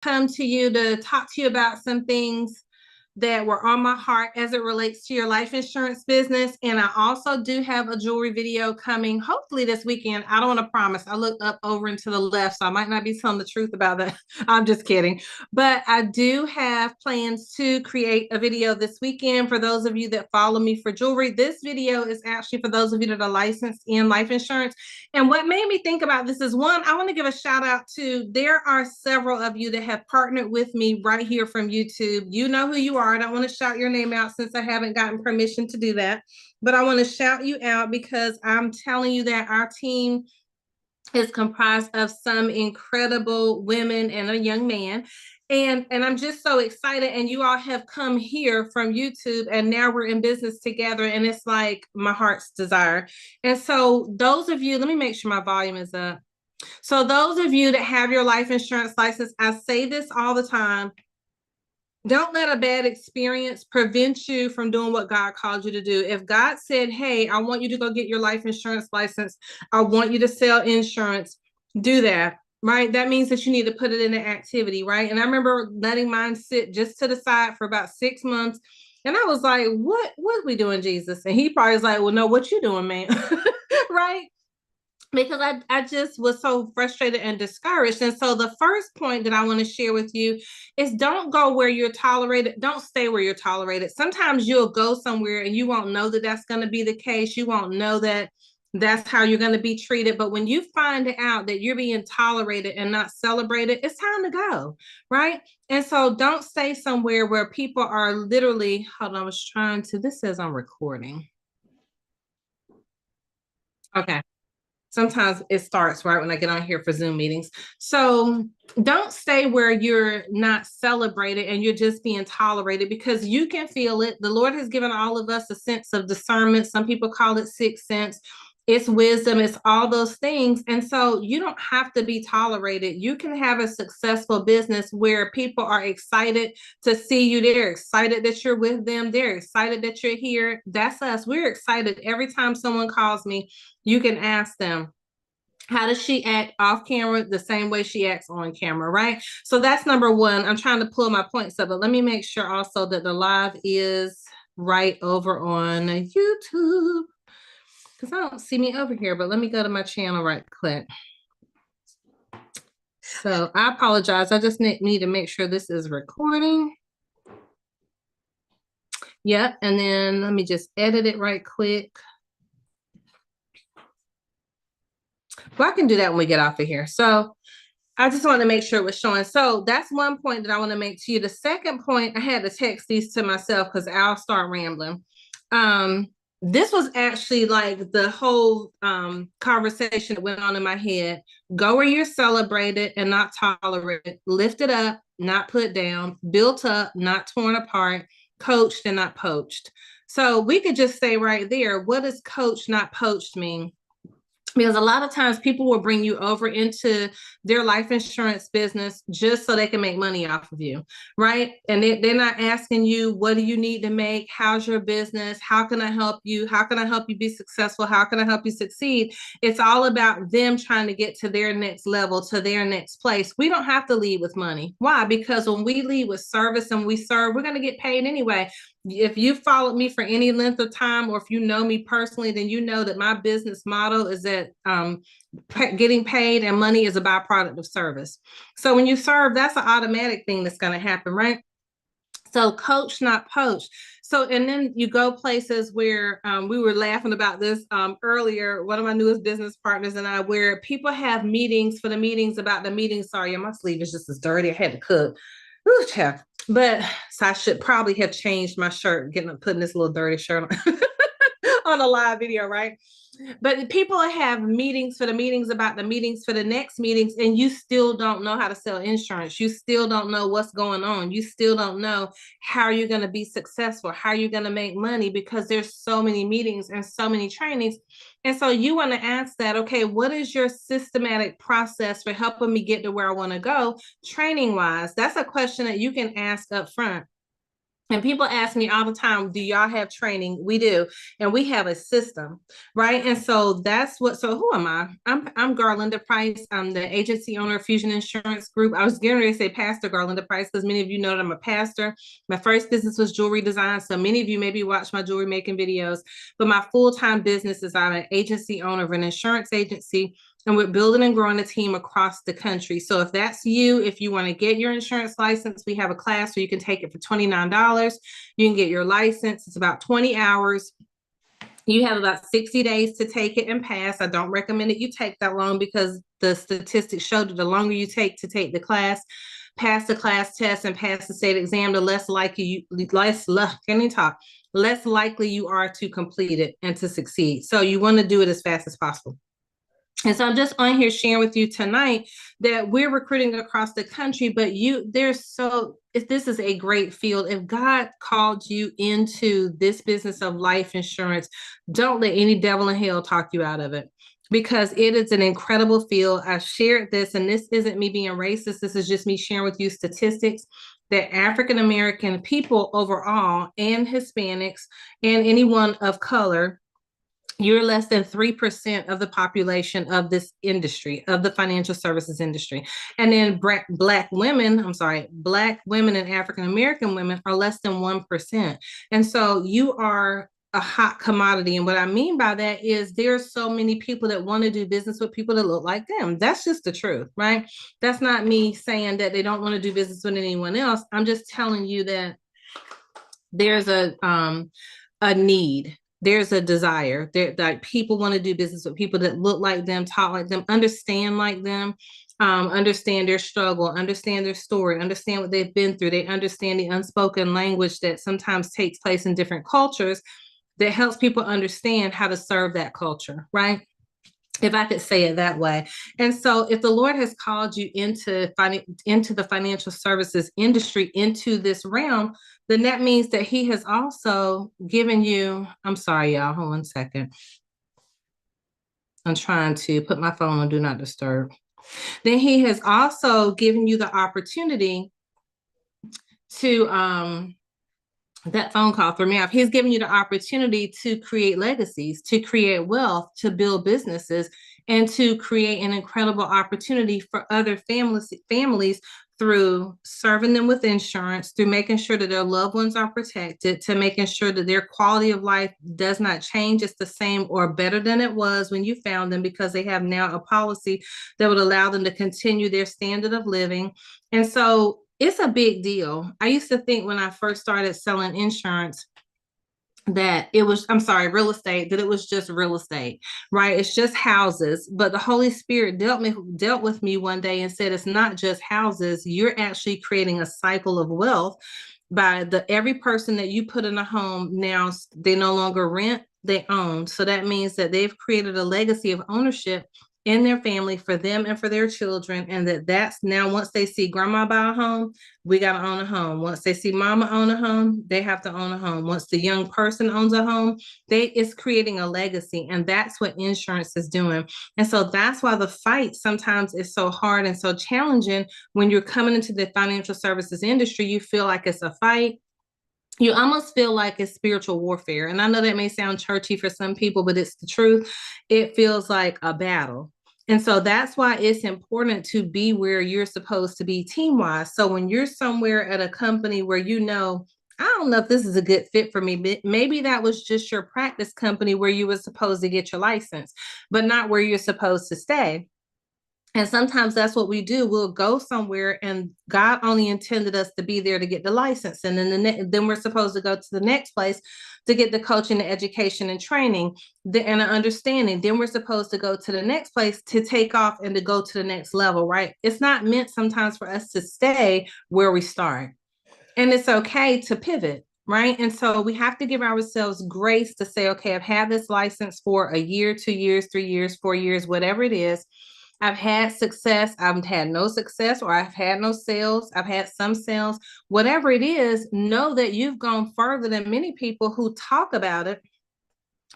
come to you to talk to you about some things that were on my heart as it relates to your life insurance business. And I also do have a jewelry video coming hopefully this weekend. I don't want to promise. I looked up over and to the left, so I might not be telling the truth about that. I'm just kidding. But I do have plans to create a video this weekend for those of you that follow me for jewelry. This video is actually for those of you that are licensed in life insurance. And what made me think about this is, one, I want to give a shout out to, there are several of you that have partnered with me right here from YouTube. You know who you are. I don't want to shout your name out since I haven't gotten permission to do that, but I want to shout you out because I'm telling you that our team is comprised of some incredible women and a young man. And I'm just so excited. And you all have come here from YouTube, and now we're in business together. And it's like my heart's desire. And so those of you, let me make sure my volume is up. So those of you that have your life insurance license, I say this all the time. Don't let a bad experience prevent you from doing what God called you to do. If God said, hey, I want you to go get your life insurance license, I want you to sell insurance, do that, right? That means that you need to put it into activity, right? And I remember letting mine sit just to the side for about 6 months. And I was like, what are we doing, Jesus? And he probably was like, well, no, what you doing, man? Right? Because I just was so frustrated and discouraged. And so the first point that I want to share with you is, don't go where you're tolerated. Don't stay where you're tolerated. Sometimes you'll go somewhere and you won't know that that's going to be the case. You won't know that that's how you're going to be treated. But when you find out that you're being tolerated and not celebrated, it's time to go, right? And so don't stay somewhere where people are literally, hold on, I was trying to, this says I'm recording. Okay. Sometimes it starts right when I get on here for Zoom meetings. So don't stay where you're not celebrated and you're just being tolerated, because you can feel it. The Lord has given all of us a sense of discernment. Some people call it sixth sense. It's wisdom. It's all those things. And so you don't have to be tolerated. You can have a successful business where people are excited to see you. They're excited that you're with them. They're excited that you're here. That's us. We're excited every time someone calls me. You can ask them, how does she act off camera? The same way she acts on camera, right? So that's number one. I'm trying to pull my points up, but let me make sure also that the live is right over on YouTube, because I don't see me over here, but let me go to my channel right quick. So I apologize. I just need to make sure this is recording. Yep. And then let me just edit it right quick. Well, I can do that when we get off of here. So I just want to make sure it was showing. So that's one point that I want to make to you. The second point, I had to text these to myself because I'll start rambling. This was actually like the whole conversation that went on in my head. Go where you're celebrated and not tolerated. Lifted up, not put down. Built up, not torn apart. Coached and not poached. So we could just say right there, what does coached, not poached mean? Because a lot of times people will bring you over into their life insurance business just so they can make money off of you, right? And they're not asking you, what do you need to make? How's your business? How can I help you? How can I help you be successful? How can I help you succeed? It's all about them trying to get to their next level, to their next place. We don't have to lead with money. Why? Because when we lead with service and we serve, we're going to get paid anyway. If you followed me for any length of time, or if you know me personally, then you know that my business model is that getting paid and money is a byproduct of service. So when you serve, that's an automatic thing that's going to happen, right? So coach, not poach. So, and then you go places where we were laughing about this earlier, one of my newest business partners and I, where people have meetings for the meetings about the meetings. Sorry, my sleeve is just as dirty. I had to cook. Ooh, child. But so I should probably have changed my shirt, putting this little dirty shirt on, on a live video, right? But people have meetings for the meetings about the meetings for the next meetings, and you still don't know how to sell insurance. You still don't know what's going on. You still don't know how you're going to be successful, how you're going to make money, because there's so many meetings and so many trainings. And so you want to ask that, okay, what is your systematic process for helping me get to where I want to go training wise? That's a question that you can ask up front. And people ask me all the time, do y'all have training? We do. And we have a system, right? And so so who am I? I'm Garlinda Price. I'm the agency owner of Fusion Insurance Group. I was getting ready to say Pastor Garlinda Price because many of you know that I'm a pastor. My first business was jewelry design. So many of you maybe watch my jewelry making videos, but my full-time business is I'm an agency owner of an insurance agency, and we're building and growing a team across the country. So if that's you, if you want to get your insurance license, we have a class where you can take it for $29. You can get your license. It's about 20 hours. You have about 60 days to take it and pass. I don't recommend that you take that long because the statistics show that the longer you take to take the class, pass the class test and pass the state exam, the less likely less likely you are to complete it and to succeed. So you want to do it as fast as possible. And so I'm just on here sharing with you tonight that we're recruiting across the country, but if this is a great field, if God called you into this business of life insurance, don't let any devil in hell talk you out of it, because it is an incredible field. I shared this, and this isn't me being racist. This is just me sharing with you statistics that African-American people overall and Hispanics and anyone of color, you're less than 3% of the population of this industry, of the financial services industry. And then Black women and African-American women are less than 1%. And so you are a hot commodity. And what I mean by that is there's so many people that want to do business with people that look like them. That's just the truth, right? That's not me saying that they don't want to do business with anyone else. I'm just telling you that there's a need. There's a desire that people want to do business with people that look like them, talk like them, understand like them, understand their struggle, understand their story, understand what they've been through. They understand the unspoken language that sometimes takes place in different cultures that helps people understand how to serve that culture, right? If I could say it that way. And so if the Lord has called you into the financial services industry, into this realm, then that means that he has also given you, I'm sorry, y'all, hold on a second. I'm trying to put my phone on do not disturb. Then he has also given you the opportunity to, that phone call threw me off. He's giving you the opportunity to create legacies, to create wealth, to build businesses, and to create an incredible opportunity for other families through serving them with insurance, through making sure that their loved ones are protected, to making sure that their quality of life does not change. It's the same or better than it was when you found them, because they have now a policy that would allow them to continue their standard of living. And so it's a big deal. I used to think when I first started selling insurance that real estate, that it was just real estate, right? It's just houses. But the Holy Spirit dealt with me one day and said, it's not just houses. You're actually creating a cycle of wealth by every person that you put in a home now, they no longer rent, they own. So that means that they've created a legacy of ownership in their family for them and for their children. And that's now, once they see grandma buy a home, we got to own a home. Once they see mama own a home, they have to own a home. Once the young person owns a home, it's creating a legacy. And that's what insurance is doing. And so that's why the fight sometimes is so hard and so challenging. When you're coming into the financial services industry, you feel like it's a fight. You almost feel like it's spiritual warfare. And I know that may sound churchy for some people, but it's the truth. It feels like a battle. And so that's why it's important to be where you're supposed to be team-wise. So when you're somewhere at a company where I don't know if this is a good fit for me, but maybe that was just your practice company where you were supposed to get your license, but not where you're supposed to stay. And sometimes that's what we do. We'll go somewhere and God only intended us to be there to get the license. And then we're supposed to go to the next place to get the coaching, the education and training, and an understanding. Then we're supposed to go to the next place to take off and to go to the next level, right? It's not meant sometimes for us to stay where we start. And it's okay to pivot, right? And so we have to give ourselves grace to say, okay, I've had this license for a year, 2 years, 3 years, 4 years, whatever it is. I've had success, I've had no success, or I've had no sales, I've had some sales, whatever it is, know that you've gone further than many people who talk about it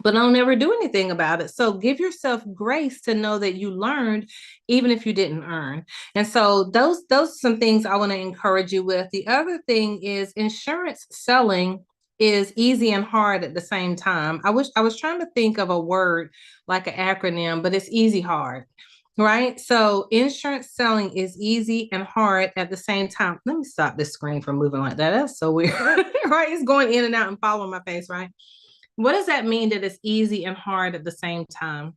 but don't ever do anything about it. So give yourself grace to know that you learned, even if you didn't earn. And so those are some things I want to encourage you with. The other thing is insurance selling is easy and hard at the same time. I was trying to think of a word like an acronym, but it's easy hard. Right. So insurance selling is easy and hard at the same time. Let me stop this screen from moving like that. That's so weird. Right. It's going in and out and following my face. Right. What does that mean that it's easy and hard at the same time?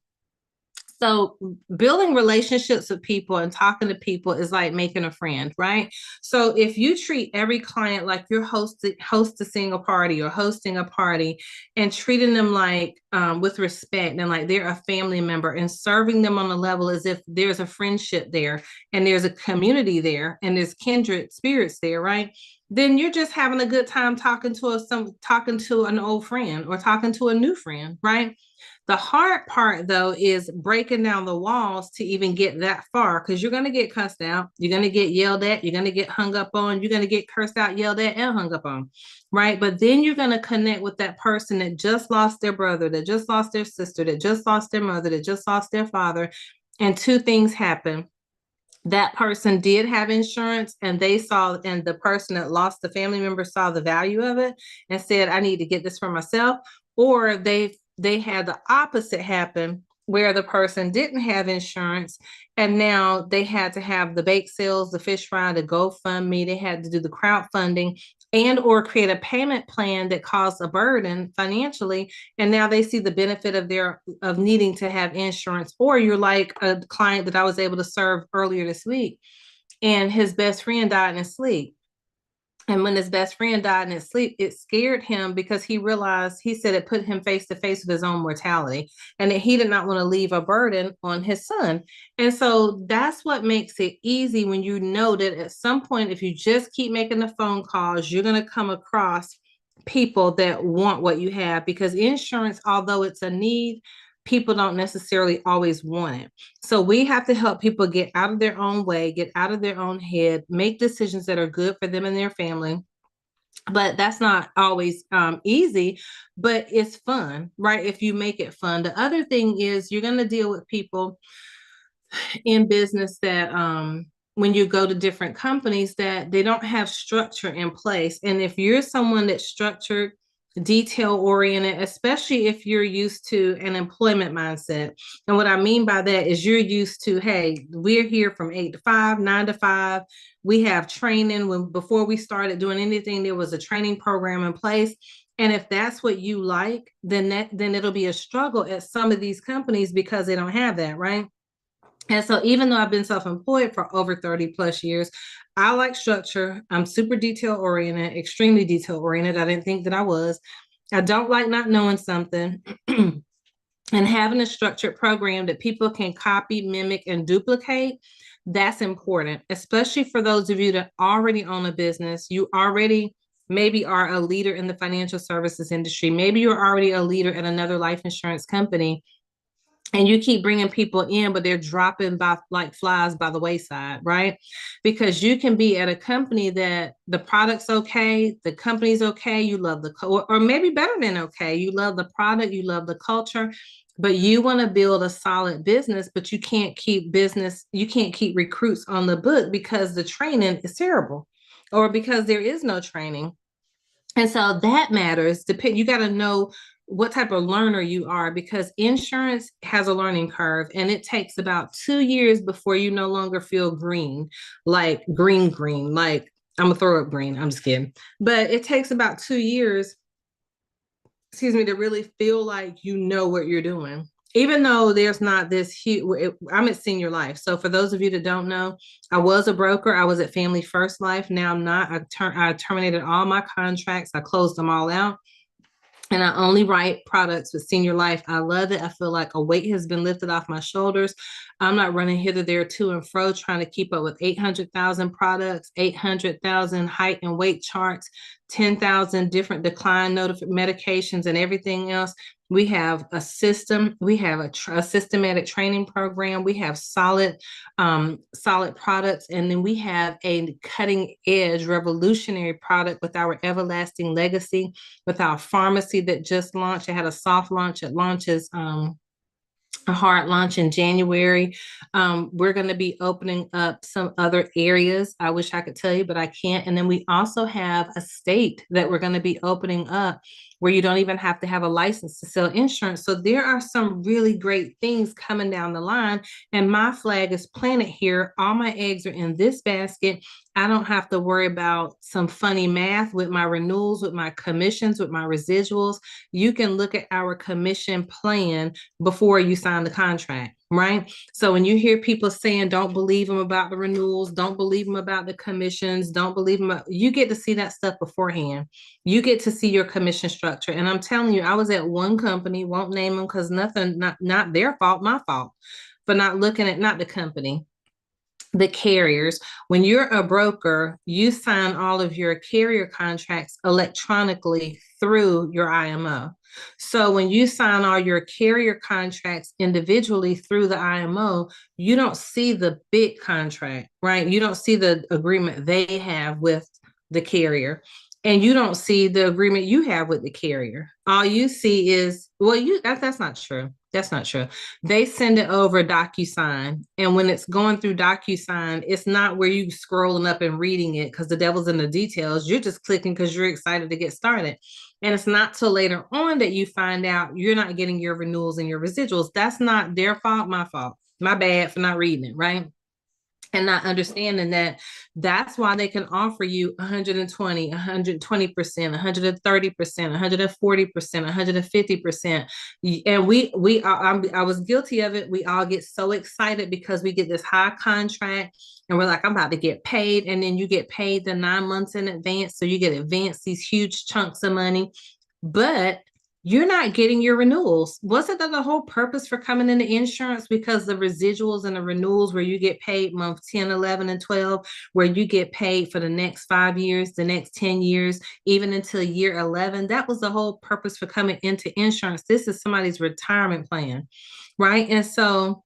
So building relationships with people and talking to people is like making a friend, right? So if you treat every client like you're hosting a party or hosting a party and treating them like with respect and like they're a family member and serving them on a level as if there's a friendship there and there's a community there and there's kindred spirits there, right? Then you're just having a good time talking to an old friend or talking to a new friend, right? The hard part, though, is breaking down the walls to even get that far because you're going to get cussed out. You're going to get yelled at. You're going to get hung up on. You're going to get cursed out, yelled at, and hung up on. Right. But then you're going to connect with that person that just lost their brother, that just lost their sister, that just lost their mother, that just lost their father. And two things happen. That person did have insurance and and the person that lost the family member saw the value of it and said, I need to get this for myself. Or they had the opposite happen where the person didn't have insurance and now they had to have the bake sales, the fish fry, the GoFundMe, they had to do the crowdfunding and or create a payment plan that caused a burden financially, and now they see the benefit of needing to have insurance. Or you're like a client that I was able to serve earlier this week, and his best friend died in his sleep. And when his best friend died in his sleep, it scared him because he realized, he said it put him face to face with his own mortality and that he did not want to leave a burden on his son. And so that's what makes it easy when you know that at some point, if you just keep making the phone calls, you're going to come across people that want what you have, because insurance, although it's a need, people don't necessarily always want it. So we have to help people get out of their own way, get out of their own head, make decisions that are good for them and their family. But that's not always easy, but it's fun, right? If you make it fun. The other thing is you're going to deal with people in business that when you go to different companies that they don't have structure in place. And if you're someone that's structured, detail oriented, especially if you're used to an employment mindset. And what I mean by that is you're used to, hey, we're here from 8 to 5, 9 to 5. We have training. When before we started doing anything, there was a training program in place. And if that's what you like, then it'll be a struggle at some of these companies because they don't have that, right? And so even though I've been self-employed for over 30 plus years, I like structure. I'm super detail oriented, extremely detail oriented. I didn't think that I was. I don't like not knowing something. And having a structured program that people can copy, mimic, and duplicate, that's important, especially for those of you that already own a business. You already maybe are a leader in the financial services industry. Maybe you're already a leader at another life insurance company and you keep bringing people in, but they're dropping by like flies by the wayside, right? Because you can be at a company that the product's okay, the company's okay, you love or maybe better than okay, you love the product, you love the culture, but you want to build a solid business, but you can't keep recruits on the book because the training is terrible or because there is no training. And so that matters. You got to know what type of learner you are, because insurance has a learning curve and it takes about 2 years before you no longer feel green, like green, like I'm gonna throw up green. I'm just kidding. But it takes about 2 years, excuse me, to really feel like you know what you're doing. Even though there's not this huge, I'm at Senior Life. So for those of you that don't know, I was a broker. I was at Family First Life. Now I'm not. I terminated all my contracts. I closed them all out. And I only write products with Senior Life. I love it. I feel like a weight has been lifted off my shoulders. I'm not running hither, there, to and fro, trying to keep up with 800,000 products, 800,000 height and weight charts, 10,000 different decline medications and everything else. We have a system. We have a systematic training program. We have solid products. And then we have a cutting edge revolutionary product with our everlasting legacy, with our pharmacy that just launched. It had a soft launch. It launches a hard launch in January. We're going to be opening up some other areas. I wish I could tell you, but I can't. And then we also have a state that we're going to be opening up where you don't even have to have a license to sell insurance. So there are some really great things coming down the line, and my flag is planted here. All my eggs are in this basket. I don't have to worry about some funny math with my renewals, with my commissions, with my residuals. You can look at our commission plan before you sign the contract, right? So when you hear people saying, don't believe them about the renewals, don't believe them about the commissions, don't believe them, you get to see that stuff beforehand. You get to see your commission structure. And I'm telling you, I was at one company, won't name them because nothing, not their fault, my fault, for not looking at, not the company, the carriers. When you're a broker, you sign all of your carrier contracts electronically through your IMO. So when you sign all your carrier contracts individually through the IMO, you don't see the big contract, right? You don't see the agreement they have with the carrier. And you don't see the agreement you have with the carrier. All you see is, well, that's not true. That's not true. They send it over DocuSign. And when it's going through DocuSign, it's not where you scrolling up and reading it because the devil's in the details. You're just clicking because you're excited to get started. And it's not till later on that you find out you're not getting your renewals and your residuals. That's not their fault, my fault. My bad for not reading it, right? And not understanding that that's why they can offer you 120, 120%, 130%, 140%, 150%. And I was guilty of it. We all get so excited because we get this high contract and we're like, I'm about to get paid. And then you get paid the 9 months in advance. So you get advanced these huge chunks of money, but you're not getting your renewals. Wasn't that the whole purpose for coming into insurance? Because the residuals and the renewals where you get paid month 10, 11, and 12, where you get paid for the next 5 years, the next 10 years, even until year 11. That was the whole purpose for coming into insurance. This is somebody's retirement plan, right? And so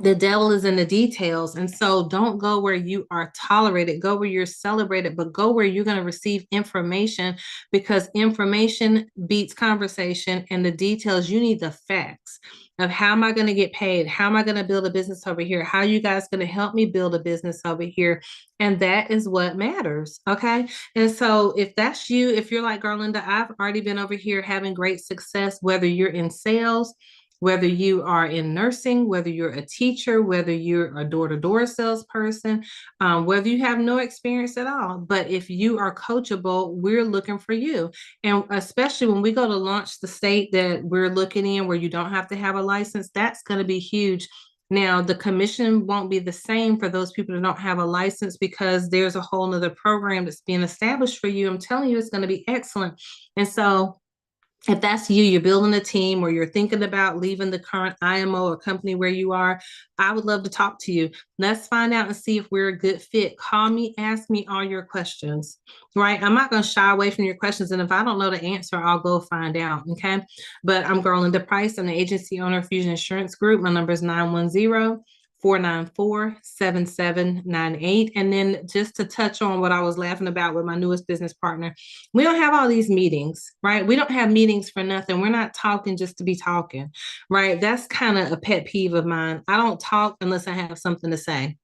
the devil is in the details. And so don't go where you are tolerated, go where you're celebrated, but go where you're going to receive information, because information beats conversation, and the details, you need the facts of how am I going to get paid? How am I going to build a business over here? How are you guys going to help me build a business over here? And that is what matters. Okay. And so if that's you, if you're like, Garlinda, I've already been over here having great success, whether you're in sales, whether you are in nursing, whether you're a teacher, whether you're a door-to-door salesperson, whether you have no experience at all. But if you are coachable, we're looking for you. And especially when we go to launch the state that we're looking in where you don't have to have a license, that's going to be huge. Now, the commission won't be the same for those people that don't have a license because there's a whole nother program that's being established for you. I'm telling you, it's going to be excellent. And so if that's you, you're building a team or you're thinking about leaving the current IMO or company where you are, I would love to talk to you. Let's find out and see if we're a good fit. Call me, ask me all your questions, right? I'm not going to shy away from your questions. And if I don't know the answer, I'll go find out, okay? But I'm Garlinda Price. I'm the agency owner of Fusion Insurance Group. My number is 910-494-7798. And then just to touch on what I was laughing about with my newest business partner, we don't have all these meetings, right? We don't have meetings for nothing. We're not talking just to be talking, right? That's kind of a pet peeve of mine. I don't talk unless I have something to say.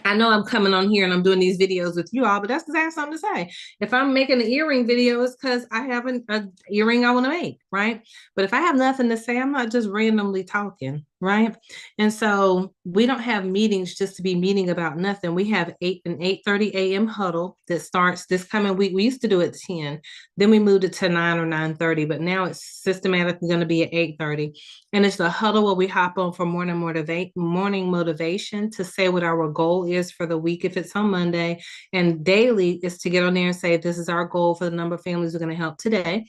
I know I'm coming on here and I'm doing these videos with you all, but that's because I have something to say. If I'm making an earring video, it's because I have an earring I want to make, right? But if I have nothing to say, I'm not just randomly talking, right? And so we don't have meetings just to be meeting about nothing. We have an 8:30 a.m. huddle that starts this coming week. We used to do it 10, then we moved it to 9 or 9:30, but now it's systematically going to be at 8:30. And it's the huddle where we hop on for morning motivation to say what our goal is for the week if it's on Monday. And daily is to get on there and say, this is our goal for the number of families we're going to help today.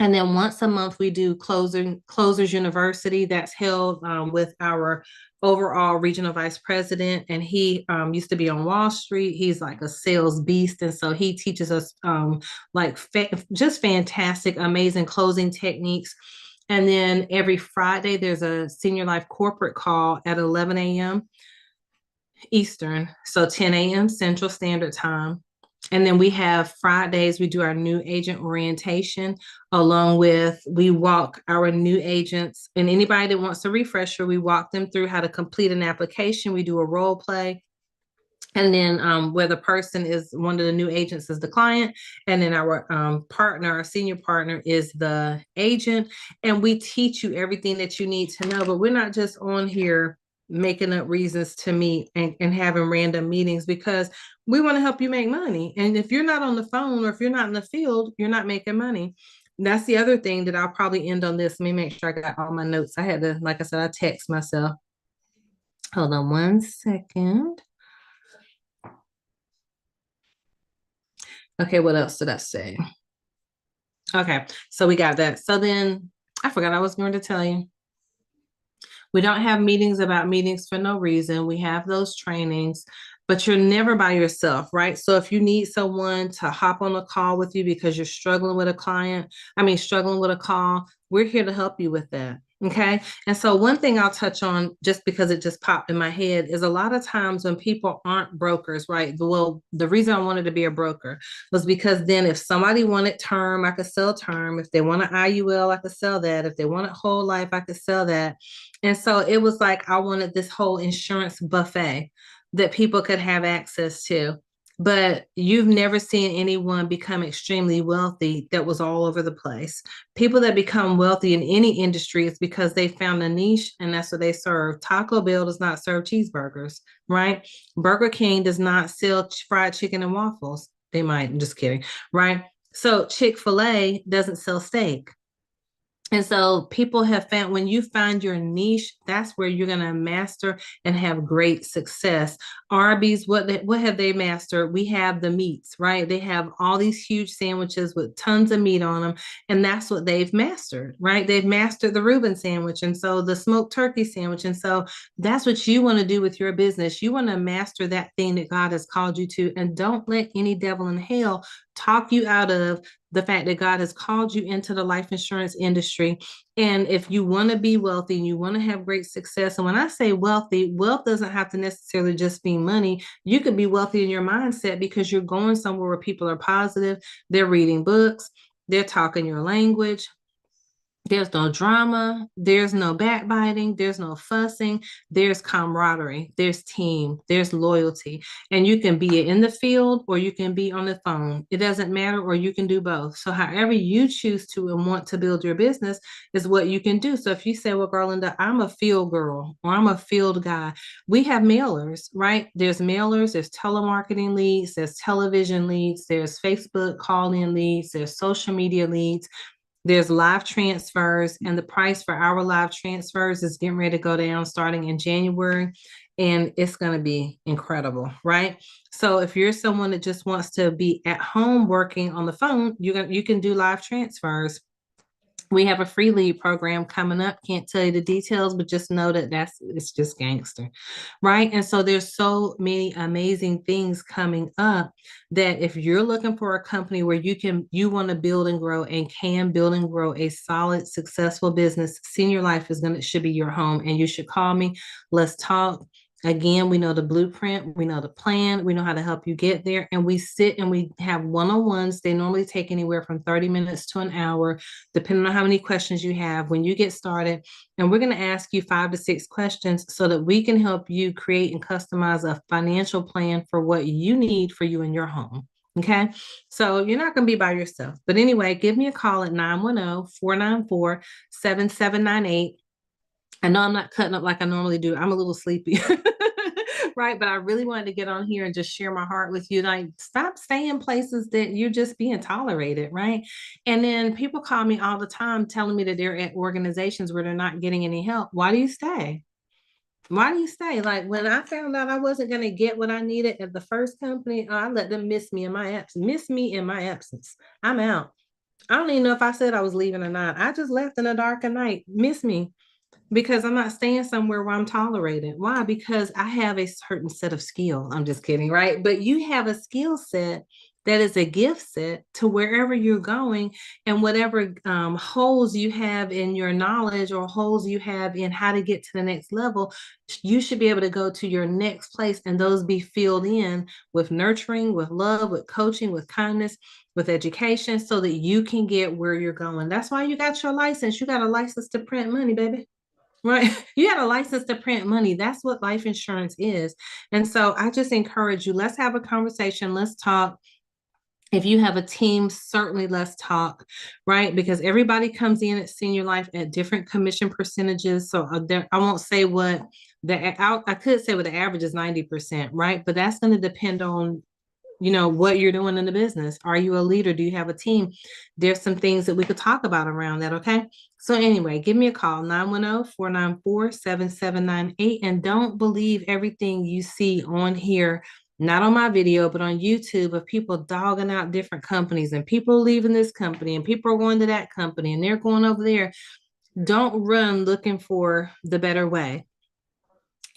And then once a month, we do Closers University that's held with our overall regional vice president, and he used to be on Wall Street. He's like a sales beast, and so he teaches us like just fantastic, amazing closing techniques. And then every Friday, there's a senior life corporate call at 11 a.m. Eastern, so 10 a.m. Central Standard Time. And then we have Fridays, we do our new agent orientation, along with we walk our new agents and anybody that wants a refresher, we walk them through how to complete an application. We do a role play. And then where the person is one of the new agents is the client, and then our partner, our senior partner, is the agent. And we teach you everything that you need to know. But we're not just on here making up reasons to meet and having random meetings, because we want to help you make money. And if you're not on the phone or if you're not in the field, you're not making money. That's the other thing that I'll probably end on this. Let me make sure I got all my notes. I had to, like I said, I text myself. Hold on one second. Okay, what else did I say? Okay, so we got that. So then I forgot I was going to tell you. We don't have meetings about meetings for no reason. We have those trainings, but you're never by yourself, right? So if you need someone to hop on a call with you because you're struggling with a client, struggling with a call, we're here to help you with that. Okay. And so one thing I'll touch on, just because it just popped in my head, is a lot of times when people aren't brokers, right? Well, the reason I wanted to be a broker was because then if somebody wanted term, I could sell term. If they want an IUL, I could sell that. If they wanted whole life, I could sell that. And so it was like I wanted this whole insurance buffet that people could have access to. But you've never seen anyone become extremely wealthy that was all over the place. People that become wealthy in any industry is because they found a niche and that's what they serve. Taco Bell does not serve cheeseburgers, right? Burger King does not sell fried chicken and waffles. They might, I'm just kidding, right? So Chick-fil-A doesn't sell steak. And so people have found when you find your niche, that's where you're going to master and have great success. Arby's, what have they mastered? We have the meats, right? They have all these huge sandwiches with tons of meat on them. And that's what they've mastered, right? They've mastered the Reuben sandwich. And so the smoked turkey sandwich. And so that's what you want to do with your business. You want to master that thing that God has called you to. And don't let any devil in hell talk you out of the fact that God has called you into the life insurance industry. And if you want to be wealthy and you want to have great success, and when I say wealthy, wealth doesn't have to necessarily just be money. You could be wealthy in your mindset because you're going somewhere where people are positive, they're reading books, they're talking your language. There's no drama, there's no backbiting, there's no fussing, there's camaraderie, there's team, there's loyalty. And you can be in the field or you can be on the phone. It doesn't matter, or you can do both. So however you choose to and want to build your business is what you can do. So if you say, well, Garlinda, I'm a field girl or I'm a field guy, we have mailers, right? There's mailers, there's telemarketing leads, there's television leads, there's Facebook call-in leads, there's social media leads. There's live transfers, and the price for our live transfers is getting ready to go down starting in January, and it's going to be incredible, right? So if you're someone that just wants to be at home working on the phone, you can do live transfers. We have a free lead program coming up. Can't tell you the details, but just know that it's just gangster, right? And so there's so many amazing things coming up that if you're looking for a company where you want to build and grow and can build and grow a solid, successful business, Senior Life should be your home, and you should call me. Let's talk. Again, we know the blueprint, we know the plan, we know how to help you get there. And we sit and we have one-on-ones. They normally take anywhere from 30 minutes to an hour, depending on how many questions you have when you get started. And we're going to ask you 5 to 6 questions so that we can help you create and customize a financial plan for what you need for you in your home. Okay. So you're not going to be by yourself. But anyway, give me a call at 910-494-7798. I know I'm not cutting up like I normally do. I'm a little sleepy, right? But I really wanted to get on here and just share my heart with you. Like, stop staying places that you're just being tolerated, right? And then people call me all the time telling me that they're at organizations where they're not getting any help. Why do you stay? Why do you stay? Like, when I found out I wasn't going to get what I needed at the first company, I let them miss me in my absence. Miss me in my absence. I'm out. I don't even know if I said I was leaving or not. I just left in the dark of night. Miss me. Because I'm not staying somewhere where I'm tolerated. Why? Because I have a certain set of skill. I'm just kidding, right? But you have a skill set that is a gift set to wherever you're going, and whatever holes you have in your knowledge or holes you have in how to get to the next level, you should be able to go to your next place and those be filled in with nurturing, with love, with coaching, with kindness, with education, so that you can get where you're going. That's why you got your license. You got a license to print money, baby. Right. You had a license to print money. That's what life insurance is. And so I just encourage you, let's have a conversation. Let's talk. If you have a team, certainly let's talk, right? Because everybody comes in at Senior Life at different commission percentages. So I won't say what I could say what the average is 90%, right? But that's going to depend on what you're doing in the business. Are you a leader? Do you have a team? There's some things that we could talk about around that. Okay. So anyway, give me a call, 910-494-7798. And don't believe everything you see on here, not on my video, but on YouTube, of people dogging out different companies and people leaving this company and people are going to that company and they're going over there. Don't run looking for the better way.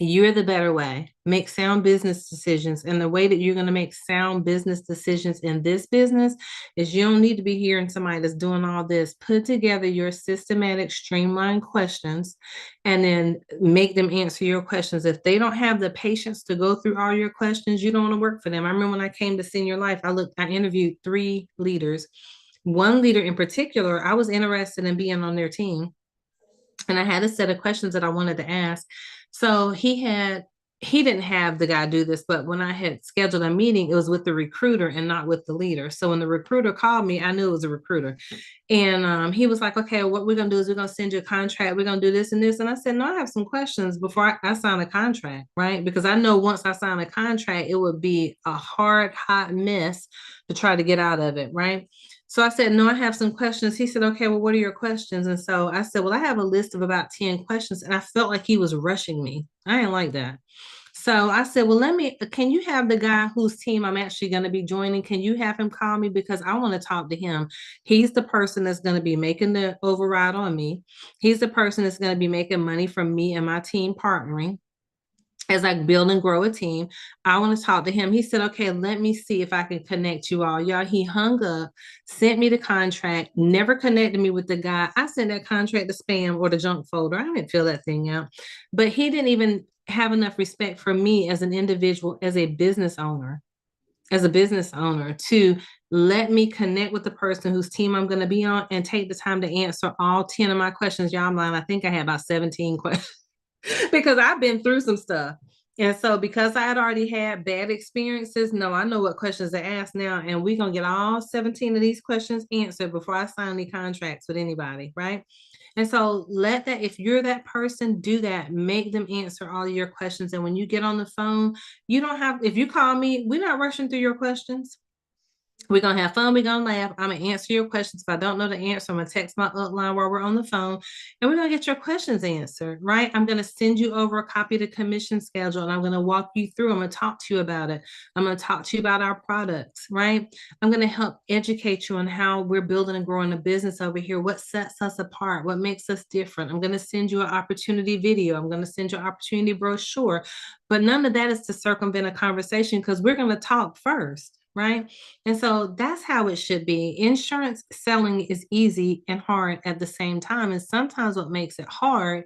You're the better way. Make sound business decisions. And the way that you're going to make sound business decisions in this business is you don't need to be hearing somebody that's doing all this. Put together your systematic, streamlined questions and then make them answer your questions. If they don't have the patience to go through all your questions, you don't want to work for them. I remember when I came to Senior Life, I interviewed 3 leaders. One leader in particular, I was interested in being on their team. And I had a set of questions that I wanted to ask. So he didn't have the guy do this, but when I had scheduled a meeting, it was with the recruiter and not with the leader. So when the recruiter called me, I knew it was a recruiter. And he was like, okay, what we're going to do is we're going to send you a contract. We're going to do this and this. And I said, no, I have some questions before I sign a contract, right? Because I know once I sign a contract, it would be a hard, hot mess to try to get out of it, right? So I said, no, I have some questions. He said, okay, well, what are your questions? And so I said, well, I have a list of about 10 questions. And I felt like he was rushing me. I didn't like that. So I said, well, can you have the guy whose team I'm actually going to be joining? Can you have him call me? Because I want to talk to him. He's the person that's going to be making the override on me. He's the person that's going to be making money from me and my team partnering. As I build and grow a team, I want to talk to him. He said, okay, let me see if I can connect you all. Y'all, he hung up, sent me the contract, never connected me with the guy. I sent that contract to spam or the junk folder. I didn't fill that thing out. But he didn't even have enough respect for me as an individual, as a business owner, to let me connect with the person whose team I'm going to be on and take the time to answer all 10 of my questions. Y'all, I'm lying. I think I had about 17 questions. Because I've been through some stuff. And so because I had already had bad experiences, no, I know what questions to ask now. And we're going to get all 17 of these questions answered before I sign any contracts with anybody, right? And so if you're that person, do that. Make them answer all of your questions. And when you get on the phone, if you call me, we're not rushing through your questions. We're going to have fun. We're going to laugh. I'm going to answer your questions. If I don't know the answer, I'm going to text my upline while we're on the phone and we're going to get your questions answered, right? I'm going to send you over a copy of the commission schedule and I'm going to walk you through. I'm going to talk to you about it. I'm going to talk to you about our products, right? I'm going to help educate you on how we're building and growing a business over here. What sets us apart? What makes us different? I'm going to send you an opportunity video. I'm going to send you an opportunity brochure. But none of that is to circumvent a conversation because we're going to talk first. Right. And so that's how it should be. Insurance selling is easy and hard at the same time. And sometimes what makes it harder,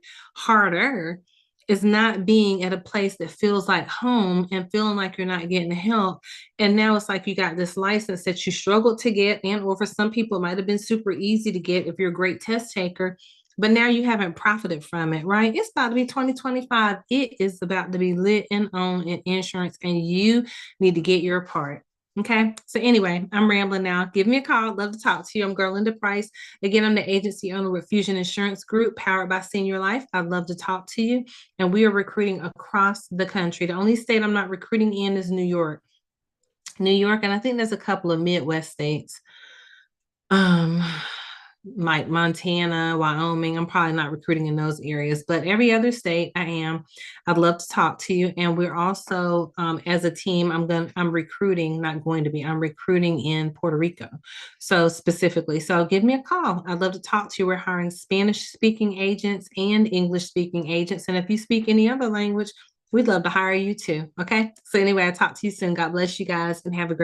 is not being at a place that feels like home and feeling like you're not getting help. And now it's like you got this license that you struggled to get, and or for some people, it might have been super easy to get if you're a great test taker. But now you haven't profited from it, right? It's about to be 2025. It is about to be lit and on in insurance, and you need to get your part. Okay. So anyway, I'm rambling now. Give me a call. Love to talk to you. I'm Garlinda Price. Again, I'm the agency owner with Fusion Insurance Group, powered by Senior Life. I'd love to talk to you. And we are recruiting across the country. The only state I'm not recruiting in is New York. And I think there's a couple of Midwest states. like Montana, Wyoming. I'm probably not recruiting in those areas, but every other state I am. I'd love to talk to you. And we're also, as a team, I'm recruiting, not going to be, I'm recruiting in Puerto Rico. So specifically, so give me a call. I'd love to talk to you. We're hiring Spanish speaking agents and English speaking agents. And if you speak any other language, we'd love to hire you too. Okay. So anyway, I'll talk to you soon. God bless you guys and have a great